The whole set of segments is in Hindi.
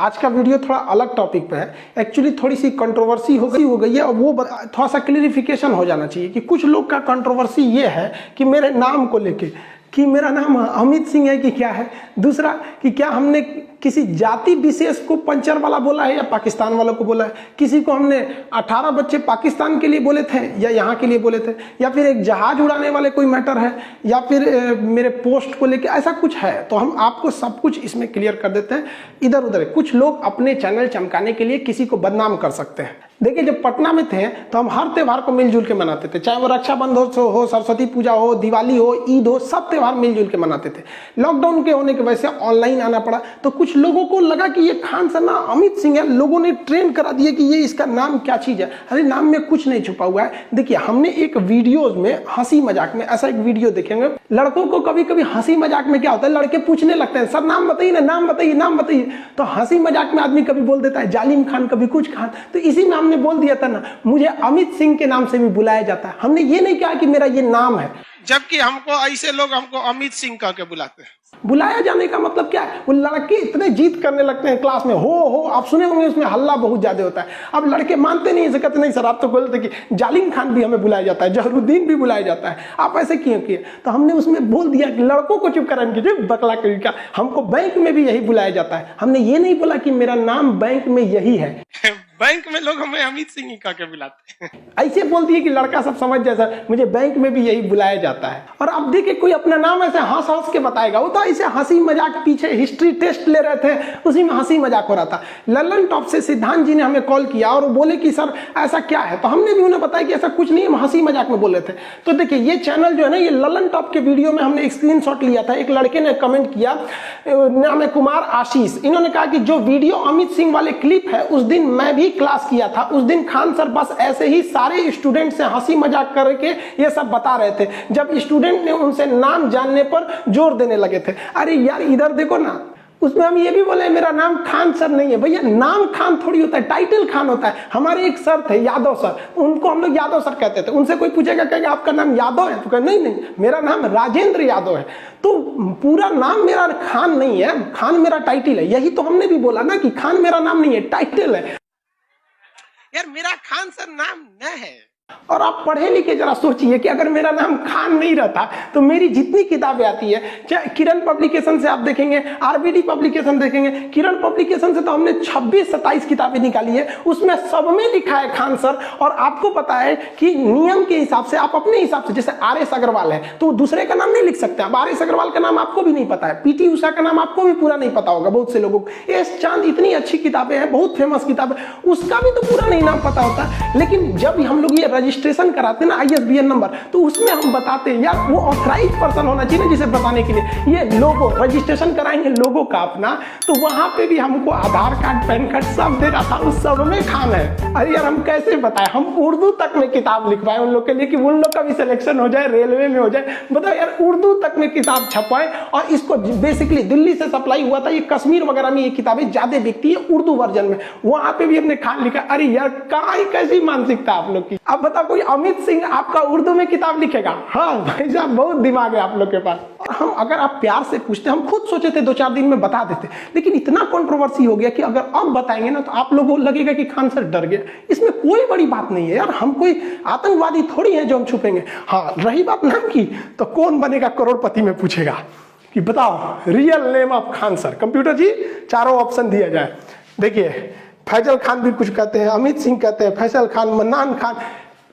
आज का वीडियो थोड़ा अलग टॉपिक पे है। एक्चुअली थोड़ी सी कंट्रोवर्सी हो गई है और वो थोड़ा सा क्लियरिफिकेशन हो जाना चाहिए कि कुछ लोग का कंट्रोवर्सी ये है कि मेरे नाम को लेके कि मेरा नाम अमित सिंह है कि क्या है, दूसरा कि क्या हमने किसी जाति विशेष को पंचर वाला बोला है या पाकिस्तान वालों को बोला है, किसी को हमने 18 बच्चे पाकिस्तान के लिए बोले थे या यहाँ के लिए बोले थे, या फिर एक जहाज उड़ाने वाले कोई मैटर है, या फिर मेरे पोस्ट को लेके ऐसा कुछ है। तो हम आपको सब कुछ इसमें क्लियर कर देते हैं। इधर उधर कुछ लोग अपने चैनल चमकाने के लिए किसी को बदनाम कर सकते हैं। देखिए, जब पटना में थे तो हम हर त्यौहार को मिलजुल के मनाते थे, चाहे वो रक्षाबंधन हो, सरस्वती पूजा हो, दिवाली हो, ईद हो, सब त्यौहार मिलजुल के मनाते थे। लॉकडाउन के होने की वजह से ऑनलाइन आना पड़ा तो कुछ लोगों को लगा कि ये खान सर ना अमित सिंह है, लोगों ने ट्रेन करा दिया कि ये इसका नाम क्या चीज है। अरे नाम में कुछ नहीं छुपा हुआ है। देखिए, हमने एक वीडियोज में हंसी मजाक में ऐसा एक वीडियो देखेंगे। लड़कों को कभी कभी हंसी मजाक में क्या होता है, लड़के पूछने लगते हैं सर नाम बताइए ना, नाम बताइए, नाम बताइए। तो हंसी मजाक में आदमी कभी बोल देता है जालिम खान, कभी कुछ खान। तो इसी में हमने बोल दिया था ना, मुझे अमित सिंह के नाम से भी बुलाया जाता है। हमने ये नहीं कहा कि मेरा ये नाम है, जबकि हमको ऐसे लोग हमको अमित सिंह कह के बुलाते हैं। बुलाया जाने का मतलब क्या है, वो लड़के इतने जीत करने लगते हैं क्लास में, हो आप सुने होंगे उसमें हल्ला बहुत ज्यादा होता है। अब लड़के मानते नहीं, कहते नहीं सर आप तो बोलते कि जालिम खान भी हमें बुलाया जाता है, जहरुद्दीन भी बुलाया जाता है, आप ऐसे क्यों किए। तो हमने उसमें बोल दिया कि लड़कों को चुप कराने कीजिए, बकला का हमको बैंक में भी यही बुलाया जाता है। हमने ये नहीं बोला कि मेरा नाम बैंक में यही है। बैंक में लोग हमें अमित सिंह ही कह के बुलाते हैं। ऐसे बोल दिए कि लड़का सब समझ जाए सर मुझे बैंक में भी यही बुलाया जाता है। और अब देखिए, कोई अपना नाम ऐसे हंस हंस के बताएगा, वो तो ऐसे हंसी मजाक, पीछे हिस्ट्री टेस्ट ले रहे थे उसी में हंसी मजाक हो रहा था। ललन टॉप से सिद्धांत जी ने हमें कॉल किया और वो बोले कि सर ऐसा क्या है, तो हमने भी उन्हें बताया कि ऐसा कुछ नहीं, हम हंसी मजाक में बोले थे। तो देखिए, ये चैनल जो है ना, ये ललन टॉप के वीडियो में हमने एक स्क्रीनशॉट लिया था। एक लड़के ने कमेंट किया, नाम है कुमार आशीष। इन्होंने कहा कि जो वीडियो अमित सिंह वाले क्लिप है उस दिन मैं भी क्लास किया था। उस दिन खान सर बस ऐसे ही सारे स्टूडेंट से हंसी मजाक करके ये सब बता रहे थे, जब स्टूडेंट ने उनसे नाम जानने पर जोर देने लगे थे। अरे यार इधर देखो ना, उसमें हम ये भी बोले मेरा नाम खान सर नहीं है। भैया नाम खान थोड़ी होता है, टाइटल खान होता है। हमारे एक सर थे यादव सर, उनको हम लोग यादव सर कहते थे। उनसे कोई पूछेगा कहेगा आपका नाम यादव है, तो कहे नहीं मेरा नाम राजेंद्र यादव है। तो पूरा नाम मेरा खान नहीं है, खान मेरा टाइटल है। यही तो हमने भी बोला ना कि खान मेरा नाम नहीं है, टाइटल है। यार मेरा खान सर नाम न है। और आप पढ़े लिखे जरा सोचिए कि अगर मेरा नाम खान नहीं रहता तो मेरी जितनी किताबें आती है, चाहे किरण पब्लिकेशन से आप देखेंगे, आरबीडी पब्लिकेशन देखेंगे, किरण पब्लिकेशन से तो हमने 26-27 किताबें निकाली है, उसमें सब में लिखा है खान सर। और आपको पता है कि नियम के हिसाब से आप अपने हिसाब से, जैसे आर.एस. अग्रवाल है तो दूसरे का नाम नहीं लिख सकते। अब आर.एस. अग्रवाल का नाम आपको भी नहीं पता है, पीटी उषा का नाम आपको भी पूरा नहीं पता होगा बहुत से लोगों को। एस चांद, इतनी अच्छी किताबें हैं, बहुत फेमस किताब है, उसका भी तो पूरा नहीं नाम पता होता। लेकिन जब हम लोग ये रजिस्ट्रेशन कराते हैं ना ISBN नंबर, तो उसमें हम बताते हैं यार वो ऑथराइज पर्सन होना चाहिए ना जिसे बताने के लिए। ये लोगो रजिस्ट्रेशन कराएंगे लोगो का अपना, तो वहां पे भी हमको आधार कार्ड, पैन कार्ड सब दे रहा था, उस सब में खान है। अरे यार हम कैसे बताएं, हम उर्दू तक में किताब लिखवाए उन लोग के लिए कि उन लोग का भी सिलेक्शन हो जाए, रेलवे में हो जाए। बताओ यार, उर्दू तक में किताब छपवाए। और इसको बेसिकली दिल्ली से सप्लाई हुआ था, ये कश्मीर वगैरह में ये किताबें ज्यादा बिकती है उर्दू वर्जन में, वहां पे भी हमने खान लिखा। अरे यार कैसी मानसिकता आप लोग की। अब बताओ कोई अमित सिंह आपका उर्दू में किताब लिखेगा? हाँ भाई साहब, बहुत दिमाग है आप लोग के पास। और हम अगर आप प्यार से पूछते, हम खुद सोचे थे 2-4 दिन में बता देते, लेकिन इतना कंट्रोवर्सी हो गया कि अगर अब बताएंगे ना तो आप लोगों को लगेगा कि खान सर डर गए। इसमें कोई बड़ी बात नहीं है यार, हम कोई आतंकवादी थोड़ी है जो हम छुपेंगे। हाँ, रही बात नाम की, तो कौन बनेगा करोड़पति में पूछेगा कि बताओ real name of Khan sir. Computer ji चारों ऑप्शन दिया जाए। देखिए, फैजल खान भी कुछ कहते हैं, अमित सिंह कहते हैं, फैसल खान, मन्नान खान।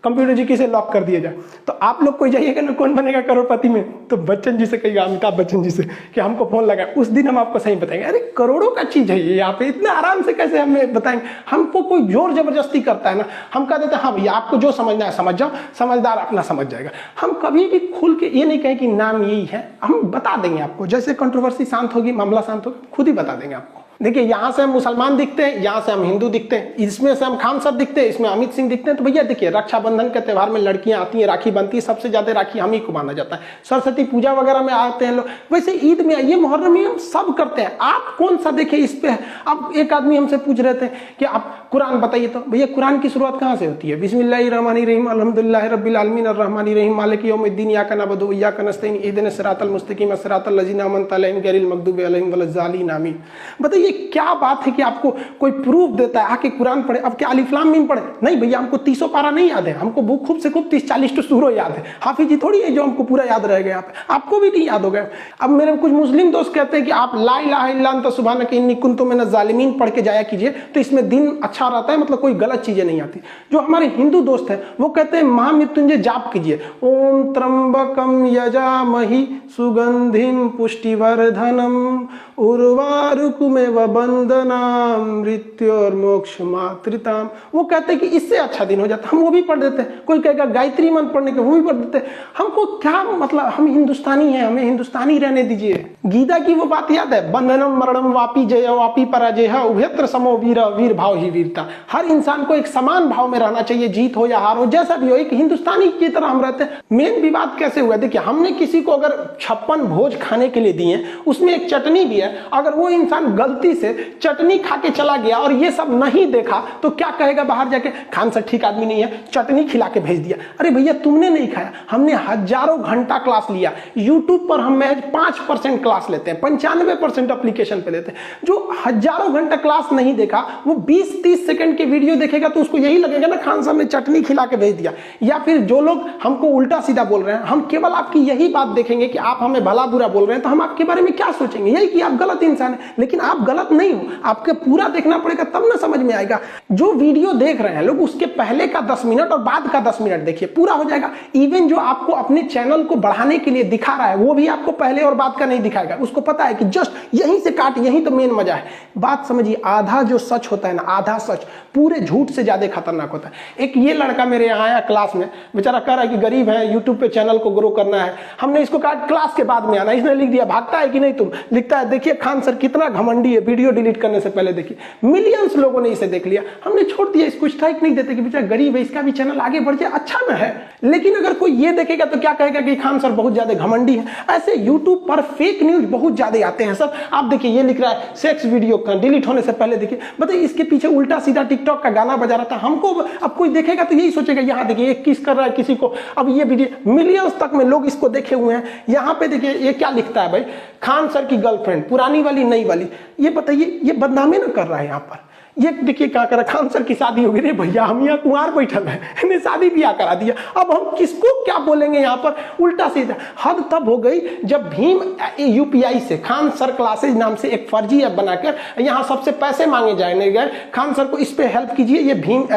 कंप्यूटर जी किसे लॉक कर दिया जाए। तो आप लोग कोई जाइएगा ना कौन बनेगा करोड़पति में, तो बच्चन जी से कहिएगा, अमिताभ बच्चन जी से कि हमको फोन लगा, उस दिन हम आपको सही बताएंगे। अरे करोड़ों का चीज है ये, यहाँ पे इतना आराम से कैसे हमें बताएंगे। हमको कोई जोर जबरदस्ती करता है ना, हम कह देते हैं हाँ भैया आपको जो समझना है समझ जाओ, समझदार अपना समझ जाएगा। हम कभी भी खुल के ये नहीं कहें कि नाम यही है, हम बता देंगे आपको। जैसे कंट्रोवर्सी शांत होगी, मामला शांत होगा, खुद ही बता देंगे आपको। देखिए, यहाँ से हम मुसलमान दिखते हैं, यहाँ से हम हिंदू दिखते हैं, इसमें से हम खान सर दिखते हैं, इसमें अमित सिंह दिखते हैं। तो भैया देखिए, रक्षाबंधन के त्यौहार में लड़कियां आती हैं, राखी बनती है, सबसे ज्यादा राखी हम ही को माना जाता है। सरस्वती पूजा वगैरह में आते हैं लोग, वैसे ईद में, ये मुहर्रम में हम सब करते हैं। आप कौन सा देखे इस पे। अब एक आदमी हमसे पूछ रहे थे कि आप कुरान बताइए, तो भैया कुरान की शुरुआत कहाँ से होती है? बिस्मिल्लाहिर्रहमानिर्रहीम अल्हम्दुलिल्लाहि रब्बिल आलमीन अर्रहमानिर्रहीम मालिकि यौमिद्दीन इय्याका नअबुदु व इय्याका नस्तईन इहदिनस सिरातल मुस्तकीम सिरातल लज़ीना अनअमता अलैहिम गैरिल मग़दूबि अलैहिम वलज़्ज़ालिन आमीन। बताइए ये क्या बात है कि आपको कोई प्रूफ देता है आके कुरान पढ़े, अब क्या अलिफ लाम मीम पढ़े? नहीं भैया, हमको 30 पारा नहीं याद है, हमको खूब से खूब 30-40 तो सूरो याद है। हाफिजी थोड़ी है जो हमको पूरा याद रह गया, आपको भी नहीं याद हो गया। अब मेरे कुछ मुस्लिम दोस्त कहते हैं कि आप ला इलाहा इल्ला अंता सुब्हानका इन्नी कुन्तु मिनज़ ज़ालिमीन पढ़ के जाया कीजिए, तो इसमें दिन अच्छा रहता है, मतलब कोई गलत चीजें नहीं आती। जो हमारे हिंदू दोस्त हैं वो कहते हैं महामृत्युंजय जाप कीजिए, ओम त्र्यंबकम यजामहि सुगंधिम पुष्टिवर्धनम उर्वारुकमेव बंदनाम मृत्योर्मोक्षमातृताम। वो कहते हैं कि इससे अच्छा दिन हो जाता, हम वो भी पढ़ देते हैं। कोई कहेगा गायत्री मंत्र पढ़ने के, वो भी पढ़ देते हैं। हमको क्या मतलब, हम हिंदुस्तानी हैं, हमें हिंदुस्तानी रहने दीजिए। गीता की वो बात याद है, बंधनम मरणम वापी जय वापी पराजय उभयत्र समो वीर, वीर भाव ही वीरता। हर इंसान को एक समान भाव में रहना चाहिए, जीत हो या हार हो, जैसा भी हो, एक हिंदुस्तानी की तरह हम रहते हैं। मेन विवाद कैसे हुआ, देखिए हमने किसी को अगर 56 भोज खाने के लिए दिए, उसमें एक चटनी भी है, अगर वो इंसान गलती से चटनी खा के चला गया और ये सब नहीं देखा तो क्या कहेगा बाहर जाके, खान सर ठीक आदमी नहीं है, चटनी खिला के भेज दिया। अरे भैया तुमने नहीं खाया, हमने हजारों घंटा क्लास लिया। यूट्यूब पर हम महज 5% क्लास लेते हैं, 95% एप्लीकेशन पे लेते हैं। जो हजारों घंटा क्लास नहीं देखा वो 20-30 सेकंड के वीडियो देखेगा तो उसको यही लगेगा ना खान साहब ने चटनी खिला के भेज दिया। या फिर जो लोग हमको उल्टा सीधा बोल रहे हैं, हम केवल आपकी यही बात देखेंगे कि आप हमें भला बुरा बोल रहे हैं, तो हम आपके बारे में क्या सोचेंगे, यही कि आप गलत इंसान है। लेकिन आप गलत नहीं हो, आपके पूरा देखना पड़ेगा तब ना समझ में आएगा। जो वीडियो देख रहे हैं लोग उसके पहले का 10 मिनट और बाद का 10 मिनट देखिए, पूरा हो जाएगा। इवन जो आपको अपने चैनल को बढ़ाने के लिए दिखा रहा है वो भी आपको पहले और बाद का नहीं दिखाएगा। उसको पता है कि जस्ट यहीं से काट, यहीं तो मेन मजा है। बात समझिए, आधा जो सच होता है ना, आधा सच पूरे झूठ से ज्यादा खतरनाक होता है। एक ये लड़का मेरे यहाँ आया क्लास में, बेचारा कह रहा है कि गरीब है, यूट्यूब पे चैनल को ग्रो करना है। हमने इसको कहा क्लास के बाद में आना, इसने लिख दिया भागता है कि नहीं तुम, लिखता है देखिए खान सर कितना घमंडी है, वीडियो डिलीट करने से पहले देखिए। मिलियंस लोगों ने इसे देख लिया, हमने छोड़ दिया, इसको स्ट्राइक नहीं देते कि बेचारा गरीब है, इसका भी चैनल आगे बढ़ जाए, अच्छा ना है। लेकिन अगर कोई ये देखेगा तो क्या कहेगा कि खान सर बहुत ज्यादा घमंडी है। ऐसे यूट्यूब पर फेक न्यूज बहुत ज्यादा आते हैं सर। आप देखिए ये लिख रहा है सेक्स वीडियो डिलीट होने से पहले देखिए, बताइए इसके पीछे उल्टा सीधा टिकटॉक का गाना बजा रहा था। हमको अब कोई देखेगा तो यही सोचेगा यहाँ देखिए ये किस कर रहा है किसी को। अब ये वीडियो मिलियंस तक में लोग इसको देखे हुए हैं। यहाँ पे देखिए ये क्या लिखता है भाई, खान सर की गर्लफ्रेंड, पुरानी वाली नई वाली। ये बताइए ये बदनामी ना कर रहा है यहाँ पर। ये देखिए क्या करा, खान सर की शादी हो गई, रे भैया हम यहाँ कुंवार बैठल है, इन्हें शादी ब्याह करा दिया। अब हम किसको क्या बोलेंगे यहाँ पर, उल्टा सीधा। हद तब हो गई जब भीम यूपीआई से खान सर क्लासेज नाम से एक फर्जी ऐप बनाकर यहाँ सबसे पैसे मांगे जाने गए, खान सर को इस पे हेल्प कीजिए, ये भीम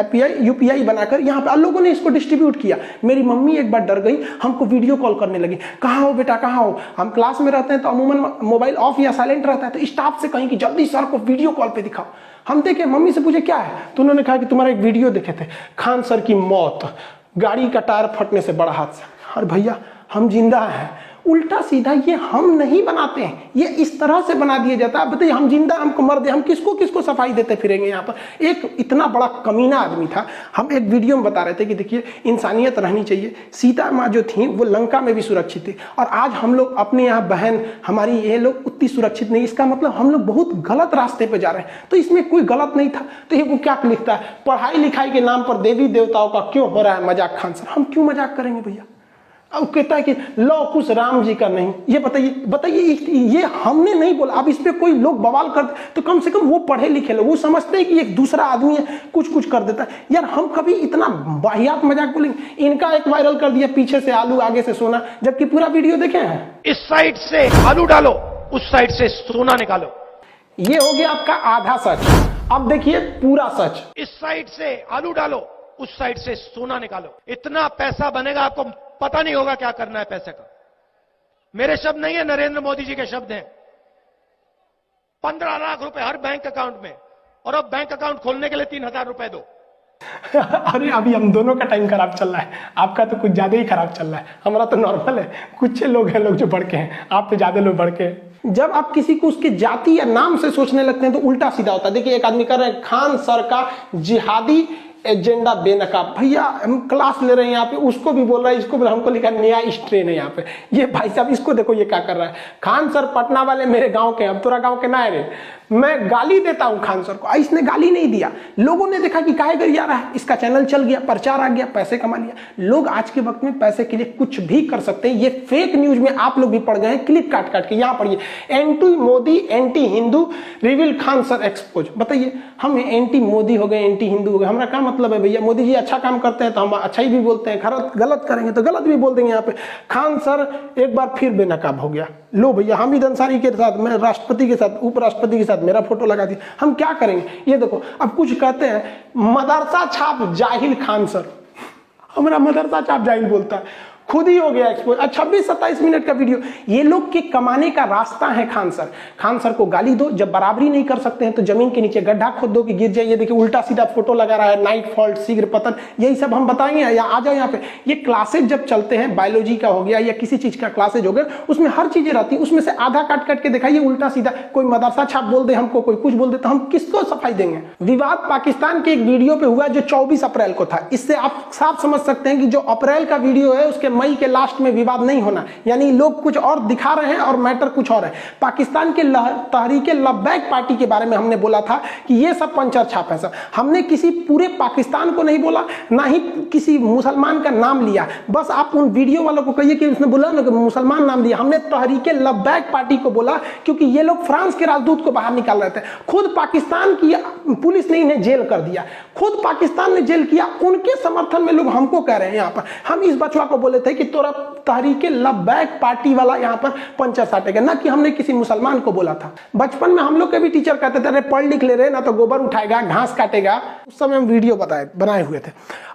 यूपीआई बनाकर यहाँ पे लोगों ने इसको डिस्ट्रीब्यूट किया। मेरी मम्मी एक बार डर गई, हमको वीडियो कॉल करने लगी, कहाँ हो बेटा कहाँ हो। हम क्लास में रहते हैं तो अमूमन मोबाइल ऑफ या साइलेंट रहता है, तो स्टाफ से कहीं कि जल्दी सर को वीडियो कॉल पे दिखाओ। हम देखे, मम्मी से पूछे क्या है, तो उन्होंने कहा कि तुम्हारा एक वीडियो देखे थे, खान सर की मौत, गाड़ी का टायर फटने से बड़ा हादसा। और भैया हम जिंदा हैं। उल्टा सीधा ये हम नहीं बनाते हैं, ये इस तरह से बना दिया जाता है। बताइए हम जिंदा, हमको मर दे, हम किसको किसको सफाई देते फिरेंगे यहाँ पर। एक इतना बड़ा कमीना आदमी था, हम एक वीडियो में बता रहे थे कि देखिए इंसानियत रहनी चाहिए। सीता माँ जो थी वो लंका में भी सुरक्षित थी, और आज हम लोग अपने यहाँ बहन हमारी ये लोग उतनी सुरक्षित नहीं। इसका मतलब हम लोग बहुत गलत रास्ते पे जा रहे हैं। तो इसमें कोई गलत नहीं था। तो ये वो क्या लिखता है, पढ़ाई लिखाई के नाम पर देवी देवताओं का क्यों हो रहा है मजाक खान सर। हम क्यों मजाक करेंगे भैया। अब कहता है कि लौ कुछ राम जी का नहीं। ये बताइए ये हमने नहीं बोला। अब इस पे कोई लोग बवाल करते तो कम से कम वो पढ़े लिखे लोग, वो समझते हैं कि एक दूसरा आदमी है कुछ कर देता है। यार हम कभी इतना वाहियात मजाक बोलेंगे। इनका एक वायरल कर दिया, पीछे से आलू आगे से सोना, जबकि पूरा वीडियो देखे हैं। इस साइड से आलू डालो, उस साइड से सोना निकालो। ये हो गया आपका आधा सच। अब देखिए पूरा सच। इस साइड से आलू डालो, उस साइड से सोना निकालो। इतना पैसा बनेगा आपको पता नहीं होगा क्या करना है पैसे का। मेरे शब्द नहीं है, नरेंद्र मोदी जी के शब्द हैं। 15 लाख रुपए हर बैंक अकाउंट में, और अब बैंक अकाउंट खोलने के लिए 3000 रुपए दो। अरे अभी हम दोनों का टाइम खराब चल रहा है, आपका तो कुछ ज्यादा ही खराब चल रहा है। हमारा तो नॉर्मल है, कुछ लोग हैं लोग जो बढ़ के हैं, आप तो ज्यादा लोग बढ़ के हैं। जब आप किसी को उसके जाति या नाम से सोचने लगते हैं तो उल्टा सीधा होता है। देखिए एक आदमी कर रहे हैं खान सर का जिहादी एजेंडा बेनकाब। भैया हम क्लास ले रहे हैं यहाँ पे, उसको भी बोल रहा है, इसको भी, हमको लिखा नया स्ट्रेन है यहाँ पे। ये भाई साहब इसको देखो ये क्या कर रहा है। खान सर पटना वाले मेरे गांव के, अब तोरा गांव के ना है रे। मैं गाली देता हूं खान सर को, इसने गाली नहीं दिया, लोगों ने देखा कि काहे गरिया रहा है, इसका चैनल चल गया, प्रचार आ गया, पैसे कमा लिया। लोग आज के वक्त में पैसे के लिए कुछ भी कर सकते हैं। ये फेक न्यूज में आप लोग भी पड़ गए हैं, क्लिप काट काट के। यहां पढ़िए, anti Modi anti Hindu reveal Khan sir expose. बताइए, हम एंटी मोदी हो गए, एंटी हिंदू हो गए, हमारा क्या मतलब है भैया? मोदी जी अच्छा काम करते हैं तो हम अच्छा ही भी बोलते हैं, गलत करेंगे तो गलत भी बोल देंगे। यहाँ पे खान सर एक बार फिर बेनकाब हो गया। लो भैया, हामिद अंसारी के साथ, मैं राष्ट्रपति के साथ, उपराष्ट्रपति के साथ मेरा फोटो लगा दिया, हम क्या करेंगे? ये देखो, अब कुछ कहते हैं मदरसा छाप जाहिल खान सर, हमारा मदरसा छाप जाहिल बोलता है, खुद ही हो गया एक्सपोज। 26-27 मिनट का वीडियो। ये लोग के कमाने का रास्ता है खान सर। खान सर को गाली दो, जब बराबरी नहीं कर सकते हैं तो जमीन के नीचे गड्ढा खोद दो कि गिर जाइए। देखिए उल्टा सीधा फोटो लगा रहा है, नाइट फॉल्ट, शीघ्र पतन, यही सब हम बताएंगे। या आ जाओ यहाँ पे, ये क्लासेज जब चलते हैं, बायोलॉजी का हो गया या किसी चीज का क्लासेज हो गया, उसमें हर चीजें रहती है, उसमें से आधा काट काट के दिखाइए उल्टा सीधा। कोई मदरसा छाप बोल दे हमको, कोई कुछ बोल दे, तो हम किसको सफाई देंगे? विवाद पाकिस्तान के एक वीडियो पे हुआ जो 24 अप्रैल को था। इससे आप साफ समझ सकते हैं कि जो अप्रैल का वीडियो है उसके मई के लास्ट में विवाद नहीं होना, यानी लोग कुछ और दिखा रहे हैं और मैटर कुछ और है। पाकिस्तान के तहरीके लब्बैक पार्टी के बारे में हमने बोला था कि ये सब पंचर छाप है। सब हमने किसी पूरे पाकिस्तान को नहीं बोला, ना ही किसी मुसलमान का नाम लिया। बस आप उन वीडियो वालों को कहिए कि उसने बोला ना कि मुसलमान नाम दिया। हमने तहरीके लब्बैक पार्टी को बोला क्योंकि ये लोग फ्रांस के राजदूत को बाहर निकाल रहे थे। खुद पाकिस्तान की पुलिस ने इन्हें जेल कर दिया, खुद पाकिस्तान ने जेल किया। उनके समर्थन में लोग हमको कह रहे हैं यहाँ पर। हम इस बचवा को बोले थे कि तोरा तहरीके लब्बैक पार्टी वाला यहाँ पर पंचर साटेगा, ना कि हमने किसी मुसलमान को बोला था। बचपन में हम लोग के भी टीचर कहते थे, अरे पढ़ लिख ले रहे ना तो गोबर उठाएगा, घास काटेगा। उस समय हम वीडियो बनाए हुए थे।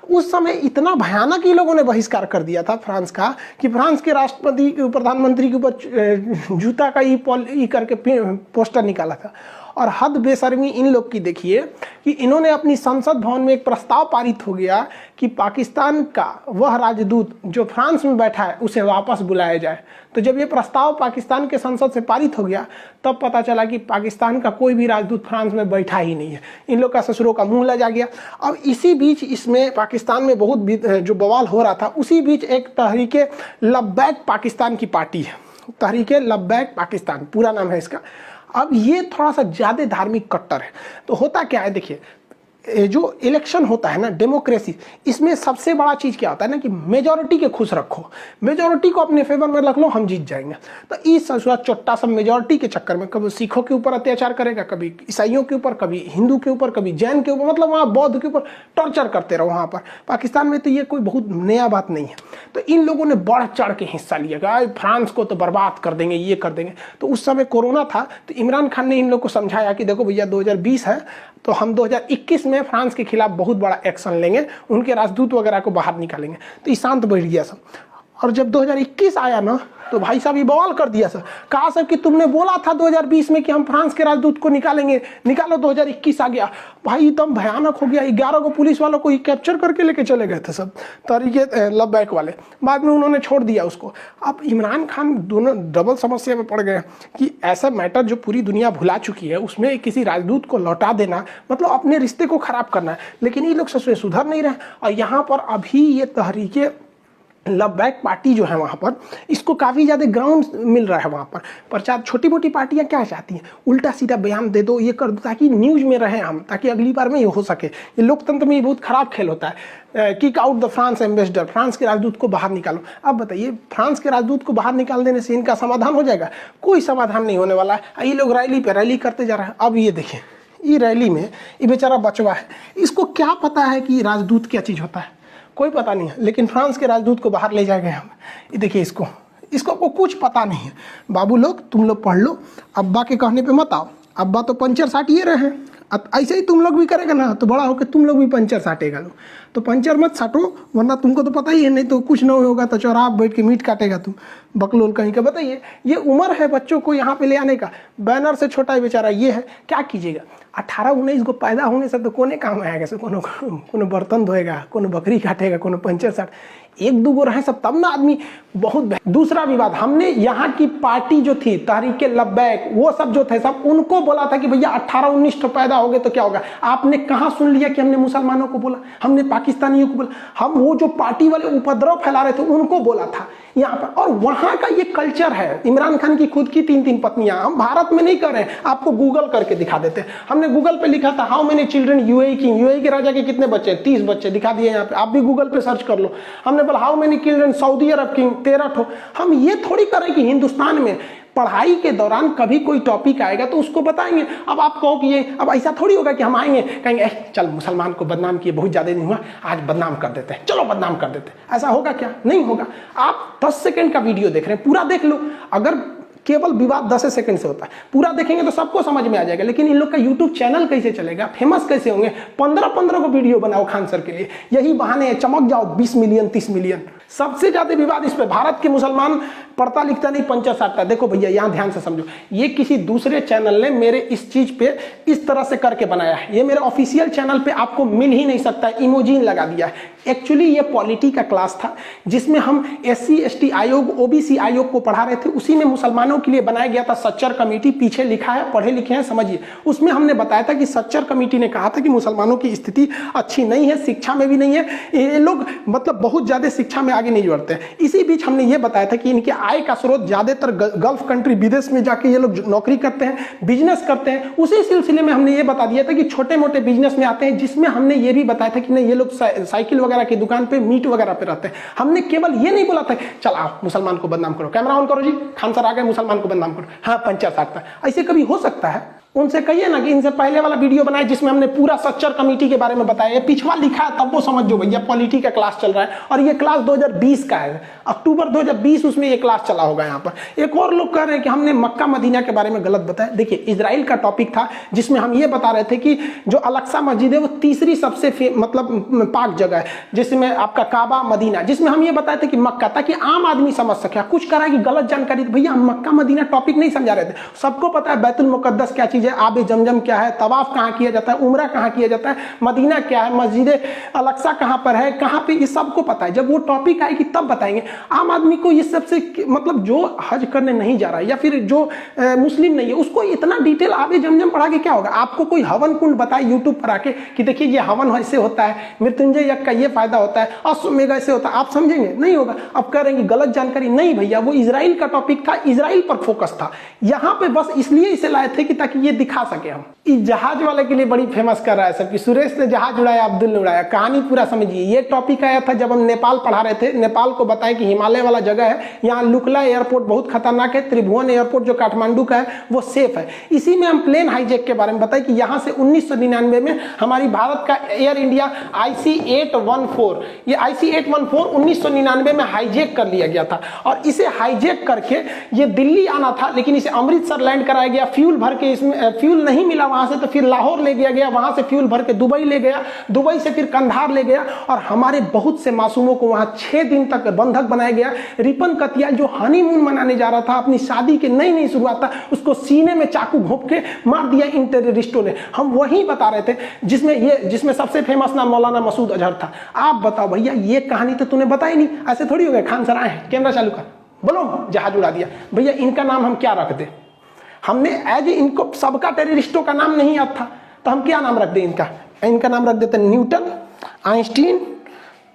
उस समय इतना भयानक ही लोगों ने बहिष्कार कर दिया था फ्रांस का कि फ्रांस के राष्ट्रपति प्रधानमंत्री के ऊपर जूता का ई करके पोस्टर निकाला था। और हद बेशर्मी इन लोग की देखिए कि इन्होंने अपनी संसद भवन में एक प्रस्ताव पारित हो गया कि पाकिस्तान का वह राजदूत जो फ्रांस में बैठा है उसे वापस बुलाया जाए। तो जब ये प्रस्ताव पाकिस्तान के संसद से पारित हो गया तब पता चला कि पाकिस्तान का कोई भी राजदूत फ्रांस में बैठा ही नहीं है। इन लोग का ससुरों का मुंह लजा गया। अब इसी बीच इसमें पाकिस्तान में बहुत जो बवाल हो रहा था, उसी बीच एक तहरीके लब्बैक पाकिस्तान की पार्टी है। तहरीके लब्बैक पाकिस्तान पूरा नाम है इसका। अब ये थोड़ा सा ज़्यादा धार्मिक कट्टर है। तो होता क्या है, देखिए जो इलेक्शन होता है ना, डेमोक्रेसी, इसमें सबसे बड़ा चीज़ क्या होता है ना कि मेजॉरिटी के खुश रखो, मेजॉरिटी को अपने फेवर में रख लो, हम जीत जाएंगे। तो इस चोट्टा सब मेजॉरिटी के चक्कर में कभी सिखों के ऊपर अत्याचार करेगा, कभी ईसाइयों के ऊपर, कभी हिंदू के ऊपर, कभी जैन के ऊपर, मतलब वहाँ बौद्ध के ऊपर टॉर्चर करते रहो। वहाँ पर पाकिस्तान में तो ये कोई बहुत नया बात नहीं है। तो इन लोगों ने बढ़ चढ़ के हिस्सा लिया कि फ्रांस को तो बर्बाद कर देंगे, ये कर देंगे। तो उस समय कोरोना था तो इमरान खान ने इन लोग को समझाया कि देखो भैया 2020 है तो हम 2021 में फ्रांस के खिलाफ बहुत बड़ा एक्शन लेंगे, उनके राजदूत वगैरह को बाहर निकालेंगे। तो शांत बैठ गया सब। और जब 2021 आया ना तो भाई साहब ये बवाल कर दिया सर। कहा सर कि तुमने बोला था 2020 में कि हम फ्रांस के राजदूत को निकालेंगे, निकालो, 2021 आ गया। भाई एकदम भयानक हो गया। 11 को पुलिस वालों को कैप्चर करके लेके चले गए थे सब तहरीके लब्बैक वाले। बाद में उन्होंने छोड़ दिया उसको। अब इमरान खान दोनों डबल समस्या में पड़ गए कि ऐसा मैटर जो पूरी दुनिया भुला चुकी है उसमें किसी राजदूत को लौटा देना मतलब अपने रिश्ते को खराब करना है। लेकिन ये लोग सच में सुधर नहीं रहे। और यहाँ पर अभी ये तहरीके लब्बैक पार्टी जो है वहाँ पर इसको काफ़ी ज़्यादा ग्राउंड मिल रहा है। वहाँ पर प्रचार, छोटी मोटी पार्टियाँ क्या चाहती हैं, उल्टा सीधा बयान दे दो, ये कर दो ताकि न्यूज़ में रहें हम, ताकि अगली बार में ये हो सके। ये लोकतंत्र में ये बहुत खराब खेल होता है। Kick out the France ambassador, France के राजदूत को बाहर निकालो। अब बताइए फ्रांस के राजदूत को बाहर निकाल देने से इनका समाधान हो जाएगा? कोई समाधान नहीं होने वाला है। ये लोग रैली पे रैली करते जा रहे हैं। अब ये देखिए, ये रैली में ये बेचारा बचवा है, इसको क्या पता है कि राजदूत क्या चीज़ होता है? कोई पता नहीं है। लेकिन फ्रांस के राजदूत को बाहर ले जाएंगे हम। ये देखिए, इसको कुछ पता नहीं है। बाबू लोग तुम लोग पढ़ लो, अब्बा के कहने पे मत आओ। अब्बा तो पंचर साटिए रहे हैं, ऐसे ही तुम लोग भी करेगा ना तो बड़ा होकर तुम लोग भी पंचर साटेगा। लो तो पंचर मत साटो, वरना तुमको तो पता ही है, नहीं तो कुछ नहीं होगा तो चौराहा बैठ के मीट काटेगा तुम, बकलोल कहीं का। बताइए, ये उम्र है बच्चों को यहाँ पे ले आने का। बैनर से छोटा ही बेचारा ये है, क्या कीजिएगा। 18-19 को पैदा होने से तो कोने काम आएगा से, कोनो बर्तन धोएगा, कोनो बकरी काटेगा, कोनो पंचर साट, 1-2 गो रहे सब तब ना आदमी बहुत। दूसरा विवाद, हमने यहाँ की पार्टी जो थी तहरीके लब्बैक, वो सब जो थे सब उनको बोला था कि भैया 18-19 तो पैदा हो गए तो क्या होगा। आपने कहाँ सुन लिया कि हमने मुसलमानों को बोला, हमने पाकिस्तानियों को बोला? हम वो जो पार्टी वाले उपद्रव फैला रहे थे उनको बोला था। यहाँ पर। और वहां का ये कल्चर है, इमरान खान की खुद की 3-3 पत्नियां। हम भारत में नहीं कर रहे हैं, आपको गूगल करके दिखा देते हैं। हमने गूगल पे लिखा था how many children UAE king, UAE के राजा के कितने बच्चे, 30 बच्चे दिखा दिए यहाँ पे। आप भी गूगल पे सर्च कर लो। हमने बोला how many children Saudi Arab king, 13 ठो। हम ये थोड़ी करें कि हिंदुस्तान में पढ़ाई के दौरान कभी कोई टॉपिक आएगा तो उसको बताएंगे। अब आप कहो कि ये, अब ऐसा थोड़ी होगा कि हम आएंगे कहेंगे चल मुसलमान को बदनाम किए, बहुत ज्यादा नहीं हुआ, आज बदनाम कर देते हैं, चलो बदनाम कर देते हैं। ऐसा होगा क्या? नहीं होगा। आप 10 सेकंड का वीडियो देख रहे हैं, पूरा देख लो। अगर केवल विवाद 10 सेकंड से होता है, पूरा देखेंगे तो सबको समझ में आ जाएगा। लेकिन इन लोग का यूट्यूब चैनल कैसे चलेगा, फेमस कैसे होंगे? 15-15 को वीडियो बनाओ खान सर के लिए, यही बहाने चमक जाओ 20 मिलियन 30 मिलियन। सबसे ज्यादा विवाद इस पे, भारत के मुसलमान पढ़ता लिखता नहीं, पंचा साटता। देखो भैया यहां ध्यान से समझो, ये किसी दूसरे चैनल ने मेरे इस चीज पे इस तरह से करके बनाया है। ये मेरे ऑफिशियल चैनल पे आपको मिल ही नहीं सकता, इमोजीन लगा दिया है। एक्चुअली ये पॉलिटी का क्लास था जिसमें हम SC ST आयोग, OBC आयोग को पढ़ा रहे थे। उसी में मुसलमानों के लिए बनाया गया था सच्चर कमेटी, पीछे लिखा है, पढ़े लिखे हैं, समझिए। उसमें हमने बताया था कि सच्चर कमेटी ने कहा था कि मुसलमानों की स्थिति अच्छी नहीं है, शिक्षा में भी नहीं है, ये लोग मतलब बहुत ज्यादा शिक्षा में आगे नहीं बढ़ते हैं। इसी बीच हमने ये बताया था कि इनके आय का स्रोत ज्यादातर गल्फ कंट्री, विदेश में जाके ये लोग नौकरी करते हैं, बिजनेस करते हैं। उसी सिलसिले में हमने ये बता दिया था कि छोटे मोटे बिजनेस में आते हैं, जिसमें हमने ये भी बताया था कि नहीं ये लोग साइकिल वगैरह की दुकान पे, मीट वगैरह पे रहते हैं। हमने केवल ये नहीं बोला था चल आओ मुसलमान को बदनाम करो, कैमरा ऑन करो जी, खान सर आ गए, मुसलमान को बदनाम करो, हाँ पंचा साटता। ऐसे कभी हो सकता है? उनसे कहिए ना कि इनसे पहले वाला वीडियो बनाए जिसमें हमने पूरा सच्चर कमेटी के बारे में बताया। ये पिछवा लिखा है तब वो समझो भैया, पॉलिटी का क्लास चल रहा है और ये क्लास 2020 का है, अक्टूबर 2020 उसमें ये क्लास चला होगा। यहाँ पर एक और लोग कह रहे हैं कि हमने मक्का मदीना के बारे में गलत बताया। देखिए इजराइल का टॉपिक था जिसमें हम ये बता रहे थे कि जो अल-अक्सा मस्जिद है वो तीसरी सबसे मतलब पाक जगह है, जिसमें आपका काबा मदीना, जिसमें हम ये बताए थे कि मक्का, ताकि आम आदमी समझ सके। कुछ कह रहा है कि गलत जानकारी, भैया हम मक्का मदीना टॉपिक नहीं समझा रहे थे। सबको पता है बैतुल मुकद्दस क्या चीज है, आबे जमजम क्या है, तवाफ कहाँ किया जाता है, उम्रा कहाँ किया जाता है, मदीना क्या है, मस्जिद अल-अक्सा कहाँ पर है, कहाँ पे, ये सबको पता है। जब वो टॉपिक आएगी तब बताएंगे। आम आदमी को ये सबसे मतलब जो हज करने नहीं जा रहा है या फिर जो मुस्लिम नहीं है उसको इतना डिटेल आबे जमजम पढ़ा के क्या होगा? आपको कोई हवन कुंड बताए यूट्यूब पर आके कि देखिए ये हवन ऐसे होता है, मृत्युंजय यज्ञ का ये फायदा होता है, अश्वमेध ऐसे होता है, आप समझेंगे? नहीं होगा। अब कह रहे हैं कि गलत जानकारी। नहीं भैया, वो इजराइल का टॉपिक था, इजराइल पर फोकस था। यहाँ पे बस इसलिए इसे लाए थे कि ताकि ये दिखा सके हम। इस जहाज वाले के लिए बड़ी फेमस कर रहा है सब कि सुरेश ने जहाज उड़ाया, अब्दुल ने उड़ाया। कहानी पूरा समझिए। ये टॉपिक आया था जब हम नेपाल पढ़ा रहे थे। नेपाल को बताया कि हिमालय वाला जगह है, यहाँ लुकला एयरपोर्ट बहुत खतरनाक है, त्रिभुवन एयरपोर्ट जो काठमांडू का है वो सेफ है। इसी में हम प्लेन हाईजैक के बारे में बताए कि यहाँ से 1999 में हमारी भारत का एयर इंडिया IC-814, ये IC-814 1999 में हाईजैक कर लिया गया था और इसे हाईजैक करके ये दिल्ली आना था, लेकिन इसे अमृतसर लैंड कराया गया। फ्यूल भर के इसमें फ्यूल नहीं मिला वहां से, तो फिर लाहौर ले गया, वहां से फ्यूल भर के दुबई ले गया, दुबई से फिर कंधार ले गया और हमारे बहुत से मासूमों को वहां 6 दिन तक बंधक बनाया गया। रिपन कतियाल जो हनीमून मनाने जा रहा था, अपनी शादी के नई शुरुआत था, उसको सीने में चाकू घोंप के मार दिया इन टेररिस्टों ने। हम वही बता रहे थे जिसमें सबसे फेमस नाम मौलाना मसूद अजहर था। आप बताओ भैया, ये कहानी तो तूने बताई नहीं। ऐसे थोड़ी हो गया, खान सर आए हैं, कैमरा चालू कर, बोलो जहाज उड़ा दिया। भैया इनका नाम हम क्या रख दें? हमने एज इनको सबका टेररिस्टों का नाम नहीं याद था, तो हम क्या नाम रख दें इनका नाम रख देते न्यूटन, आइंस्टीन,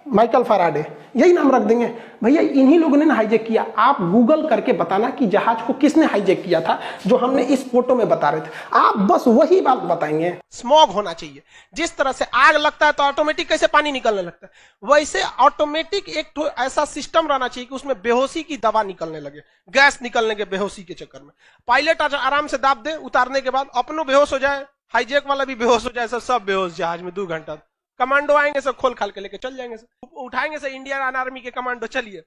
माइकल फैराडे, यही नाम रख देंगे। भैया इन्हीं लोगों ने हाईजैक किया। आप गूगल करके बताना कि जहाज को किसने हाईजैक किया था, जो हमने इस फोटो में बता रहे थे। आप बस वही बात बताएंगे। स्मॉग होना चाहिए। जिस तरह से आग लगता है तो ऑटोमेटिक कैसे पानी निकलने लगता है, वैसे ऑटोमेटिक एक ऐसा सिस्टम रहना चाहिए कि उसमें बेहोशी की दवा निकलने लगे, गैस निकलने के बेहोशी के चक्कर में। पायलट आराम से दाब दे, उतारने के बाद अपनों बेहोश हो जाए, हाईजैक वाला भी बेहोश हो जाए, सब बेहोश जहाज में 2 घंटा। कमांडो आएंगे, सब खोल खाल के लेके चल जाएंगे, उठाएंगे से इंडियन आर्मी के कमांडो। चलिए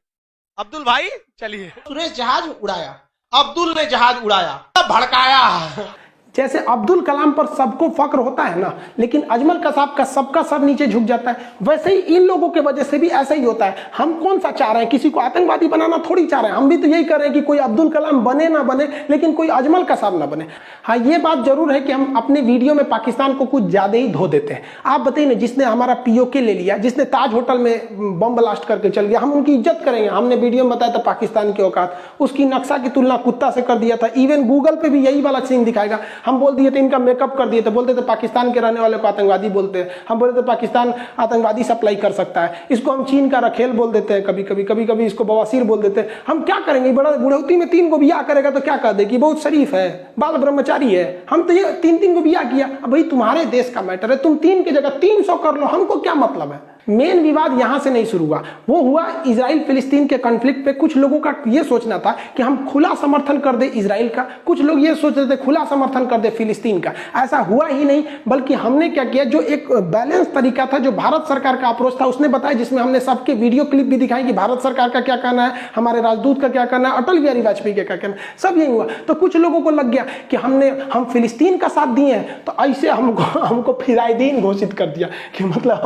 अब्दुल भाई चलिए। सुरेश जहाज उड़ाया, अब्दुल ने जहाज उड़ाया, भड़काया। जैसे अब्दुल कलाम पर सबको फक्र होता है ना, लेकिन अजमल कसाब का सबका सब नीचे झुक जाता है, वैसे ही इन लोगों के वजह से भी ऐसा ही होता है। हम कौन सा चाह रहे हैं? किसी को आतंकवादी बनाना थोड़ी चाह रहे हैं। हम भी तो यही कर रहे हैं कि कोई अब्दुल कलाम बने ना बने, लेकिन कोई अजमल कसाब ना बने। हाँ, ये बात जरूर है कि हम अपने वीडियो में पाकिस्तान को कुछ ज्यादा ही धो देते हैं। आप बताइए ना, जिसने हमारा POK ले लिया, जिसने ताज होटल में बम ब्लास्ट करके चल गया, हम उनकी इज्जत करेंगे? हमने वीडियो में बताया था पाकिस्तान की औकात, उसकी नक्शा की तुलना कुत्ता से कर दिया था। इवन गूगल पे भी यही वाला सीन दिखाएगा। हम बोल दिए थे इनका मेकअप कर दिए थे, बोलते थे पाकिस्तान के रहने वाले को आतंकवादी बोलते हैं, हम बोलते थे पाकिस्तान आतंकवादी सप्लाई कर सकता है, इसको हम चीन का रखेल बोल देते हैं, कभी कभी इसको बवासीर बोल देते हैं। हम क्या करेंगे, बड़ा बुढ़ौती में 3 को बियाह करेगा तो क्या कह दे कि बहुत शरीफ है, बाल ब्रह्मचारी है। हम तो ये 3 को बियाह किया, अब भाई तुम्हारे देश का मैटर है, तुम 3 की जगह 300 कर लो, हमको क्या मतलब है। मेन विवाद यहां से नहीं शुरू हुआ, वो हुआ इजराइल फिलिस्तीन के कॉन्फ्लिक्ट पे। कुछ लोगों का ये सोचना था कि हम खुला समर्थन कर दे इजराइल का, कुछ लोग ये सोच रहे थे खुला समर्थन कर दे फिलिस्तीन का। ऐसा हुआ ही नहीं, बल्कि हमने क्या किया, जो एक बैलेंस तरीका था, जो भारत सरकार का अप्रोच था उसने बताया, जिसमें हमने सबके वीडियो क्लिप भी दिखाई कि भारत सरकार का क्या कहना है, हमारे राजदूत का क्या कहना है, अटल बिहारी वाजपेयी का क्या कहना है, सब यही हुआ। तो कुछ लोगों को लग गया कि हम फिलिस्तीन का साथ दिए हैं, तो ऐसे हमको फिदायदीन घोषित कर दिया कि मतलब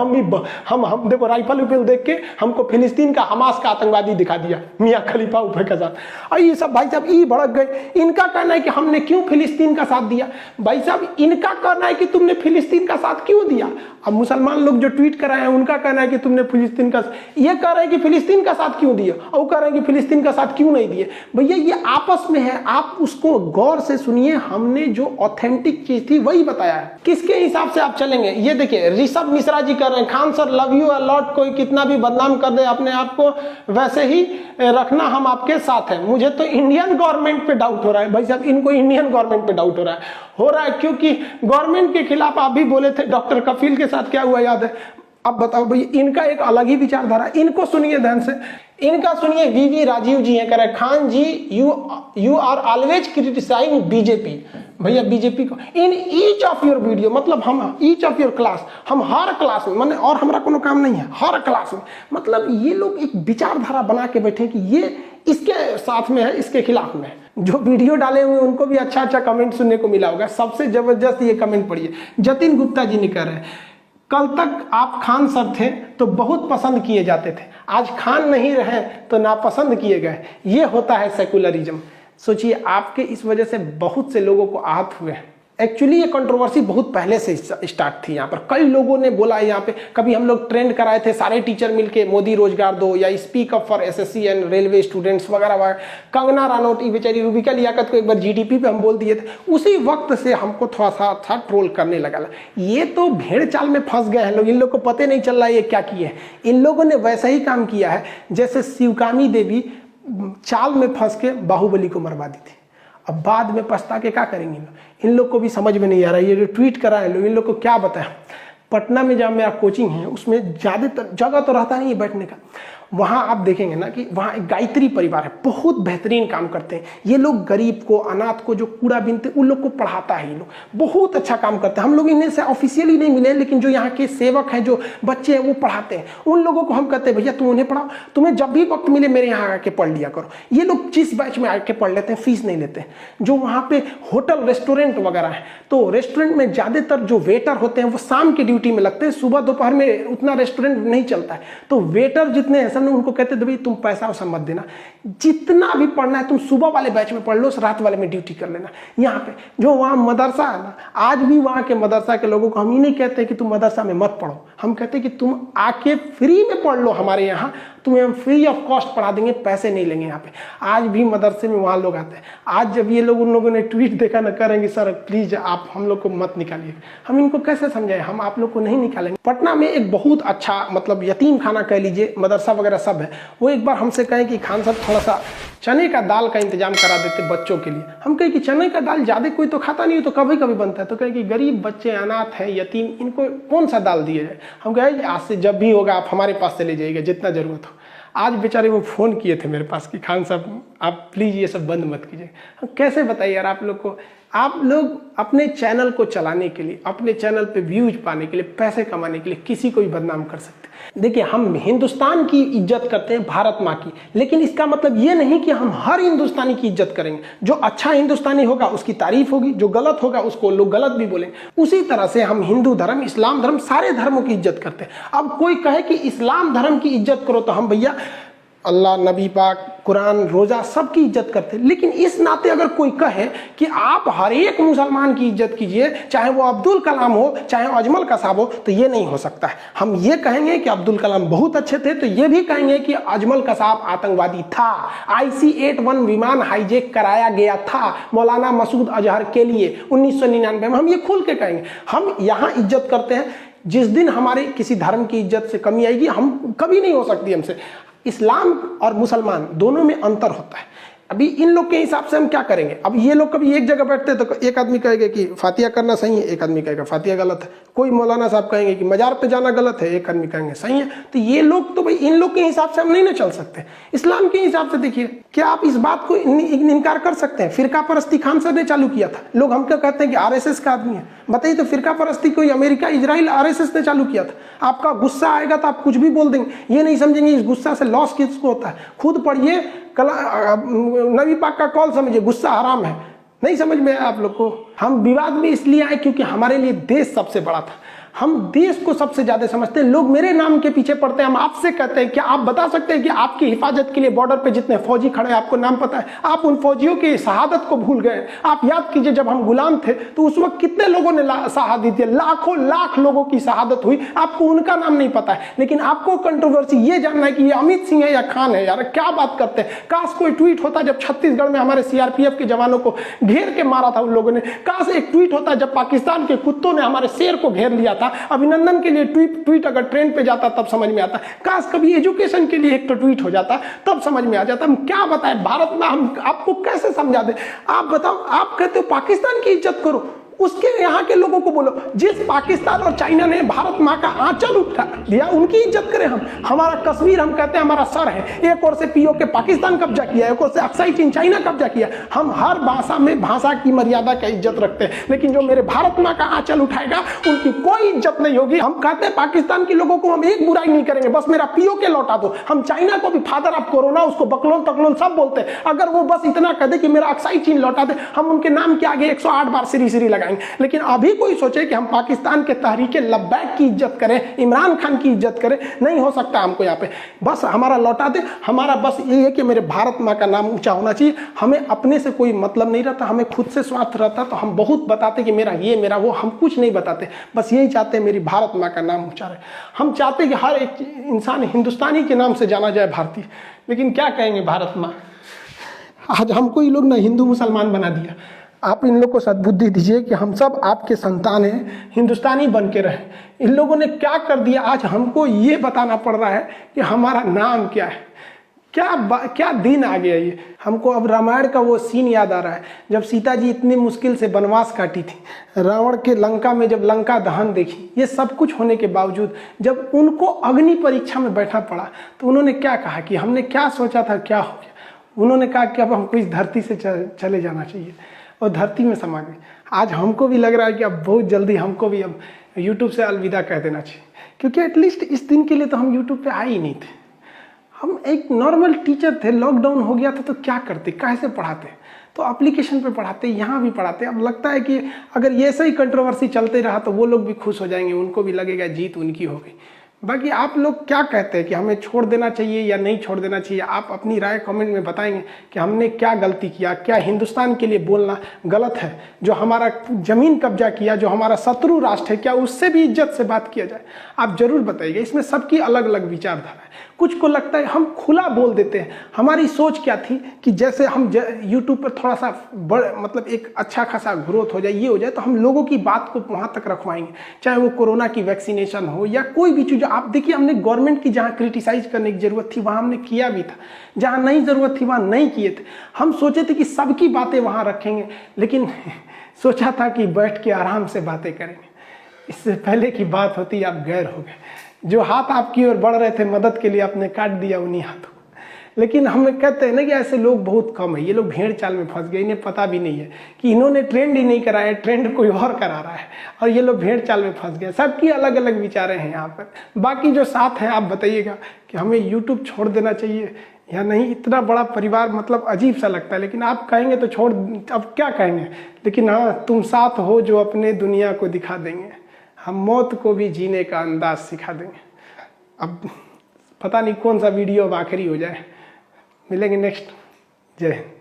हम देखो राइफल उफल देख के हमको फिलिस्तीन का हमास का आतंकवादी दिखा दिया मियां खलीफा ऊपर के साथ। और ये सब भाई साहब ये भड़क गए। इनका कहना है कि हमने क्यों फिलिस्तीन का साथ दिया, भाई साहब इनका कहना है कि तुमने फिलिस्तीन का साथ क्यों दिया। अब मुसलमान लोग जो ट्वीट कर रहे हैं उनका कहना है कि तुमने फिलिस्तीन का, ये कह रहे हैं कि फिलिस्तीन का साथ क्यों दिया, और कह रहे हैं कि फिलिस्तीन का साथ क्यों नहीं दिए। भैया ये आपस में है, आप उसको गौर से सुनिए। हमने जो ऑथेंटिक चीज थी वही बताया है। किसके हिसाब से आप चलेंगे, ये देखिए ऋषभ मिश्रा जी कर रहे हैं, Khan sir love you a lot, कोई कितना भी बदनाम कर दे अपने आप को वैसे ही रखना, हम आपके साथ हैं। मुझे तो इंडियन गवर्नमेंट पे डाउट हो रहा है भाई साहब, इनको इंडियन गवर्नमेंट पे डाउट हो रहा है क्योंकि गवर्नमेंट के खिलाफ आप भी बोले थे। डॉक्टर कफील के साथ क्या हुआ याद है। अब बताओ भाई, इनका एक अलग ही विचारधारा, इनको सुनिए ध्यान से, इनका सुनिए। वीवी राजीव जी हैं, कह रहे Khan ji you are always criticizing BJP. भैया बीजेपी को in each of your video, मतलब हम ईच ऑफ योर क्लास, हम हर क्लास में, मैंने और हमारा कोनो काम नहीं है, हर क्लास में, मतलब ये लोग एक विचारधारा बना के बैठे कि ये इसके साथ में है, इसके खिलाफ में है। जो वीडियो डाले हुए उनको भी अच्छा अच्छा कमेंट सुनने को मिला होगा। सबसे जबरदस्त ये कमेंट पढ़िए, जतिन गुप्ता जी ने कह रहे हैं कल तक आप खान सर थे तो बहुत पसंद किए जाते थे, आज खान नहीं रहे तो नापसंद किए गए। ये होता है सेकुलरिज्म। सोचिए आपके इस वजह से बहुत से लोगों को आहत हुए हैं। एक्चुअली ये कंट्रोवर्सी बहुत पहले से स्टार्ट थी। यहाँ पर कई लोगों ने बोला, यहाँ पे कभी हम लोग ट्रेंड कराए थे सारे टीचर मिलके मोदी रोजगार दो, या speak up for SSC and railway students वगैरह वगैरह। कंगना रनौत बेचारी रूबिका लियाकत को एक बार जीडीपी पे हम बोल दिए थे, उसी वक्त से हमको थोड़ा सा ट्रोल करने लगा। ये तो भेड़ चाल में फंस गए हैं लोग, इन लोग को पता नहीं चल रहा है ये क्या किए हैं। इन लोगों ने वैसा ही काम किया है जैसे शिवकामी देवी चाल में फंस के बाहुबली को मरवा दी थी। अब बाद में पछता के क्या करेंगे इन लोग को भी समझ में नहीं आ रहा है। ये जो ट्वीट करा है लोग, इन लोग को क्या बताएं। पटना में जहाँ मेरा कोचिंग है उसमें ज़्यादातर जगह तो रहता नहीं है बैठने का। वहाँ आप देखेंगे ना कि वहाँ एक गायत्री परिवार है, बहुत बेहतरीन काम करते हैं ये लोग। गरीब को, अनाथ को जो कूड़ा बीनते उन लोग को पढ़ाता है ये लोग, बहुत अच्छा काम करते हैं। हम लोग इन्हें से ऑफिशियली नहीं मिले, लेकिन जो यहाँ के सेवक हैं, जो बच्चे हैं वो पढ़ाते हैं। उन लोगों को हम कहते हैं भैया तुम उन्हें पढ़ाओ, तुम्हें जब भी वक्त मिले मेरे यहाँ आके पढ़ लिया करो। ये लोग जिस बैच में आके पढ़ लेते हैं, फीस नहीं लेते हैं। जो वहाँ पे होटल रेस्टोरेंट वगैरह है, तो रेस्टोरेंट में ज़्यादातर जो वेटर होते हैं वो शाम की ड्यूटी में लगते हैं, सुबह दोपहर में उतना रेस्टोरेंट नहीं चलता है। तो वेटर जितने ऐसा उनको कहते भाई तुम पैसा वैसा मत देना, जितना भी पढ़ना है तुम सुबह वाले बैच में पढ़ लो, रात वाले में ड्यूटी कर लेना। यहाँ पे जो वहाँ मदरसा है ना, आज भी वहाँ के मदरसा के लोगों को हम ही नहीं कहते कि तुम मदरसा में मत पढ़ो, हम कहते हैं कि तुम आके फ्री में पढ़ लो हमारे यहाँ, तुम्हें हम फ्री ऑफ कॉस्ट पढ़ा देंगे, पैसे नहीं लेंगे यहाँ पे। आज भी मदरसे में वहाँ लोग आते हैं। आज जब ये लोग उन लोगों ने ट्वीट देखा ना, करेंगे सर प्लीज आप हम लोग को मत निकालिए, हम इनको कैसे समझाएं, हम आप लोग को नहीं निकालेंगे। पटना में एक बहुत अच्छा मतलब यतीम खाना कह लीजिए, मदरसा वगैरह सब है। वो एक बार हमसे कहें कि खान साहब थोड़ा सा चने का दाल का इंतजाम करा देते बच्चों के लिए। हम कहें कि चने का दाल ज़्यादा कोई तो खाता नहीं है, तो कभी कभी बनता है। तो कहें कि गरीब बच्चे, अनाथ है, यतीम, इनको कौन सा दाल दिया जाए। हम कहें आज से जब भी होगा आप हमारे पास चले जाइएगा जितना ज़रूरत हो। आज बेचारे वो फ़ोन किए थे मेरे पास कि खान साहब आप प्लीज़ ये सब बंद मत कीजिए। कैसे बताइए यार आप लोग को, आप लोग अपने चैनल को चलाने के लिए, अपने चैनल पे व्यूज पाने के लिए, पैसे कमाने के लिए किसी को भी बदनाम कर सकते हैं। देखिए हम हिंदुस्तान की इज्जत करते हैं, भारत माँ की, लेकिन इसका मतलब ये नहीं कि हम हर हिंदुस्तानी की इज्जत करेंगे। जो अच्छा हिंदुस्तानी होगा उसकी तारीफ होगी, जो गलत होगा उसको लोग गलत भी बोलेंगे। उसी तरह से हम हिंदू धर्म, इस्लाम धर्म, सारे धर्मों की इज्जत करते हैं। अब कोई कहे कि इस्लाम धर्म की इज्जत करो, तो हम भैया अल्लाह, नबी पाक, कुरान, रोज़ा सबकी इज्जत करते हैं। लेकिन इस नाते अगर कोई कहे कि आप हर एक मुसलमान की इज्जत कीजिए, चाहे वो अब्दुल कलाम हो, चाहे अजमल कसाब हो, तो ये नहीं हो सकता है। हम ये कहेंगे कि अब्दुल कलाम बहुत अच्छे थे, तो ये भी कहेंगे कि अजमल कसाब आतंकवादी था। IC-81 विमान हाईजैक कराया गया था मौलाना मसूद अजहर के लिए 1999 में। हम ये खुल के कहेंगे। हम यहाँ इज्जत करते हैं। जिस दिन हमारे किसी धर्म की इज्जत से कमी आएगी, हम कभी नहीं हो सकती हमसे। इस्लाम और मुसलमान दोनों में अंतर होता है। अभी इन लोग के हिसाब से हम क्या करेंगे? अब ये लोग कभी एक जगह बैठते तो एक आदमी कहेगा कि फातिया करना सही है, एक आदमी कहेगा फातिया गलत है। कोई मौलाना साहब कहेंगे कि मजार पे जाना गलत है, एक आदमी कहेंगे सही है। तो ये लोग तो भाई इन लोग के हिसाब से हम नहीं ना चल सकते। इस्लाम के हिसाब से देखिए, क्या आप इस बात को इनकार कर सकते हैं? फिरका परस्ती खान सर ने चालू किया था। लोग हमको कहते हैं कि RSS का आदमी है। बताइए तो फिरका परस्ती कोई अमेरिका, इजराइल, RSS ने चालू किया था। आपका गुस्सा आएगा तो आप कुछ भी बोल देंगे, ये नहीं समझेंगे इस गुस्सा से लॉस किसको होता है। खुद पढ़िए, नबी पाक का कौल समझिए, गुस्सा हराम है। नहीं समझ में आया आप लोग को? हम विवाद में इसलिए आए क्योंकि हमारे लिए देश सबसे बड़ा था। हम देश को सबसे ज्यादा समझते हैं। लोग मेरे नाम के पीछे पड़ते हैं। हम आपसे कहते हैं, क्या आप बता सकते हैं कि आपकी हिफाजत के लिए बॉर्डर पे जितने फौजी खड़े हैं, आपको नाम पता है? आप उन फौजियों की शहादत को भूल गए। आप याद कीजिए, जब हम गुलाम थे तो उस वक्त कितने लोगों ने शहादत दी? लाखों लाख लोगों की शहादत हुई, आपको उनका नाम नहीं पता है। लेकिन आपको कंट्रोवर्सी ये जानना है कि ये अमित सिंह है या खान है। यार क्या बात करते हैं? काश कोई ट्वीट होता जब छत्तीसगढ़ में हमारे CRPF के जवानों को घेर के मारा था उन लोगों ने। काश एक ट्वीट होता जब पाकिस्तान के कुत्तों ने हमारे शेर को घेर लिया था। अभिनंदन के लिए ट्वीट अगर ट्रेंड पे जाता तब समझ में आता। काश कभी एजुकेशन के लिए एक तो ट्वीट हो जाता तब समझ में आ जाता। हम क्या बताएं भारत में, हम आपको कैसे समझा दें? आप बताओ, आप कहते हो पाकिस्तान की इज्जत करो, उसके यहाँ के लोगों को बोलो जिस पाकिस्तान और चाइना ने भारत माँ का आंचल उठा दिया, उनकी इज्जत करें हम। हमारा कश्मीर हम कहते हैं हमारा सर है। एक ओर से POK पाकिस्तान कब्जा किया, एक ओर से अक्साई चीन चाइना कब्जा किया। हम हर भाषा में भाषा की मर्यादा का इज्जत रखते हैं, लेकिन जो मेरे भारत माँ का आंचल उठाएगा उनकी कोई इज्जत नहीं होगी। हम कहते हैं पाकिस्तान के लोगों को हम एक बुराई नहीं करेंगे, बस मेरा POK लौटा दो। हम चाइना को भी फादर ऑफ कोरोना, उसको बकलोन तकलोन सब बोलते हैं। अगर वो बस इतना कह दे कि मेरा अक्साई चीन लौटा दे, हम उनके नाम के आगे 108 बार श्री लगाएंगे। लेकिन अभी कोई सोचे कि हम पाकिस्तान के तहरीके लब्बैक की इज्जत करें, इमरान खान की इज्जत करें, नहीं हो सकता हमको यहाँ पे। बस हमारा लौटा दे। हमारा बस ये है कि मेरे भारत माँ का नाम ऊंचा होना चाहिए। हमें अपने से कोई मतलब नहीं रहता, हमें खुद से स्वार्थ रहता तो हम बहुत बताते कि मेरा ये मेरा वो, हम कुछ नहीं बताते। बस यही चाहते हैं मेरी भारत माँ का नाम ऊंचा रहे। हम चाहते हैं कि हर एक इंसान हिंदुस्तानी के नाम से जाना जाए, भारतीय। लेकिन क्या कहेंगे भारत माँ? आज हमको ये लोग ना हिंदू मुसलमान बना दिया। आप इन लोग को सद्बुद्धि दीजिए कि हम सब आपके संतान हैं, हिंदुस्तानी बन के रहें। इन लोगों ने क्या कर दिया, आज हमको ये बताना पड़ रहा है कि हमारा नाम क्या है। क्या दिन आ गया ये। हमको अब रामायण का वो सीन याद आ रहा है, जब सीता जी इतनी मुश्किल से वनवास काटी थी, रावण के लंका में जब लंका दहन देखी, ये सब कुछ होने के बावजूद जब उनको अग्नि परीक्षा में बैठना पड़ा तो उन्होंने क्या कहा कि हमने क्या सोचा था क्या हो गया। उन्होंने कहा कि अब हमको इस धरती से चले जाना चाहिए, और धरती में समा गई। आज हमको भी लग रहा है कि अब बहुत जल्दी हमको भी अब YouTube से अलविदा कह देना चाहिए, क्योंकि एटलीस्ट इस दिन के लिए तो हम YouTube पे आए ही नहीं थे। हम एक नॉर्मल टीचर थे, लॉकडाउन हो गया था तो क्या करते, कैसे पढ़ाते? तो एप्लीकेशन पे पढ़ाते, यहाँ भी पढ़ाते। अब लगता है कि अगर ये ऐसा ही कंट्रोवर्सी चलते रहा तो वो लोग भी खुश हो जाएंगे, उनको भी लगेगा जीत उनकी हो गई। बाकी आप लोग क्या कहते हैं कि हमें छोड़ देना चाहिए या नहीं छोड़ देना चाहिए? आप अपनी राय कमेंट में बताएंगे कि हमने क्या गलती किया, क्या हिंदुस्तान के लिए बोलना गलत है? जो हमारा ज़मीन कब्जा किया, जो हमारा शत्रु राष्ट्र है, क्या उससे भी इज्जत से बात किया जाए? आप जरूर बताइएगा। इसमें सबकी अलग अलग विचारधारा है। कुछ को लगता है हम खुला बोल देते हैं। हमारी सोच क्या थी कि जैसे हम यूट्यूब पर थोड़ा सा मतलब एक अच्छा खासा ग्रोथ हो जाए, ये हो जाए, तो हम लोगों की बात को वहाँ तक रखवाएंगे, चाहे वो कोरोना की वैक्सीनेशन हो या कोई भी चीज़। आप देखिए, हमने गवर्नमेंट की जहाँ क्रिटिसाइज करने की ज़रूरत थी वहाँ हमने किया भी था, जहाँ नहीं ज़रूरत थी वहाँ नहीं किए थे। हम सोचे थे कि सबकी बातें वहाँ रखेंगे, लेकिन सोचा था कि बैठ के आराम से बातें करेंगे। इससे पहले की बात होती आप गैर हो गए। जो हाथ आपकी ओर बढ़ रहे थे मदद के लिए, आपने काट दिया उन्हीं हाथों। लेकिन हम कहते हैं ना कि ऐसे लोग बहुत कम है। ये लोग भेड़ चाल में फंस गए, इन्हें पता भी नहीं है कि इन्होंने ट्रेंड ही नहीं कराया, ट्रेंड कोई और करा रहा है, और ये लोग भेड़ चाल में फंस गए। सबकी अलग अलग विचारें हैं यहाँ पर। बाकी जो साथ हैं आप बताइएगा कि हमें यूट्यूब छोड़ देना चाहिए या नहीं। इतना बड़ा परिवार मतलब अजीब सा लगता है, लेकिन आप कहेंगे तो छोड़, अब क्या कहेंगे। लेकिन हाँ, तुम साथ हो जो अपने दुनिया को दिखा देंगे, हम मौत को भी जीने का अंदाज सिखा देंगे। अब पता नहीं कौन सा वीडियो अब आखिरी हो जाए। मिलेंगे नेक्स्ट। जय हिंद।